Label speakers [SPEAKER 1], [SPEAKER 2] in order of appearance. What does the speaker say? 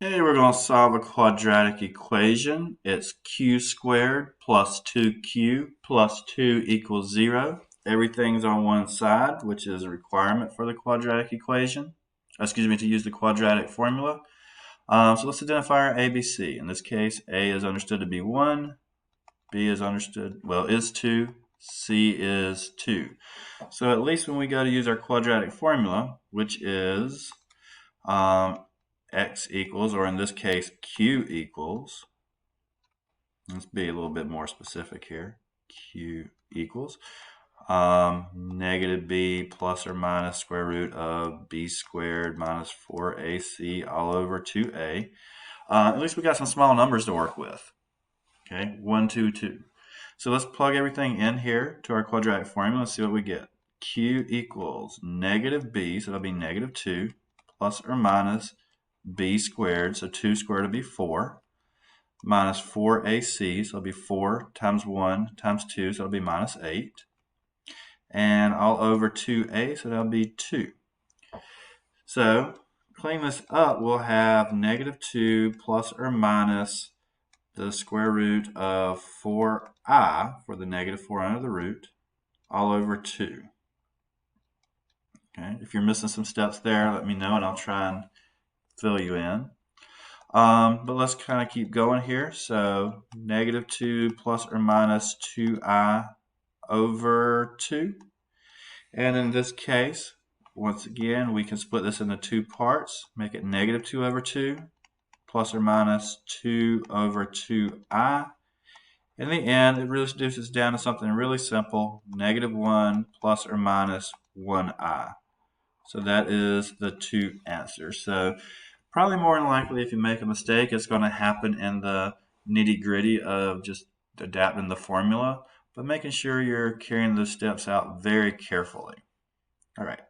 [SPEAKER 1] Hey, we're going to solve a quadratic equation. It's q squared plus 2q plus 2 equals 0. Everything's on one side, which is a requirement for the quadratic equation. Excuse me, to use the quadratic formula. So let's identify our ABC. In this case, A is understood to be 1, B is is 2, C is 2. So at least when we go to use our quadratic formula, which is x equals, or in this case, q equals, let's be a little bit more specific here, q equals negative b plus or minus square root of b squared minus 4ac all over 2a. At least we got some small numbers to work with. Okay, 1, 2, 2. So let's plug everything in here to our quadratic formula and see what we get. Q equals negative b, so that'll be negative 2, plus or minus b squared, so 2 squared will be 4, minus 4ac, so it'll be 4 times 1 times 2, so it'll be minus 8, and all over 2a, so that'll be 2. So clean this up, we'll have negative 2 plus or minus the square root of 4I, for the negative 4 under the root, all over 2. Okay, if you're missing some steps there, let me know and I'll try and fill you in. But let's kind of keep going here. So negative 2 plus or minus 2I over 2. And in this case, once again, we can split this into two parts, make it negative 2 over 2 plus or minus 2 over 2I. In the end, it reduces down to something really simple, negative 1 plus or minus 1I. So that is the two answers. So probably more than likely, if you make a mistake, it's going to happen in the nitty-gritty of just adapting the formula, but making sure you're carrying those steps out very carefully. All right.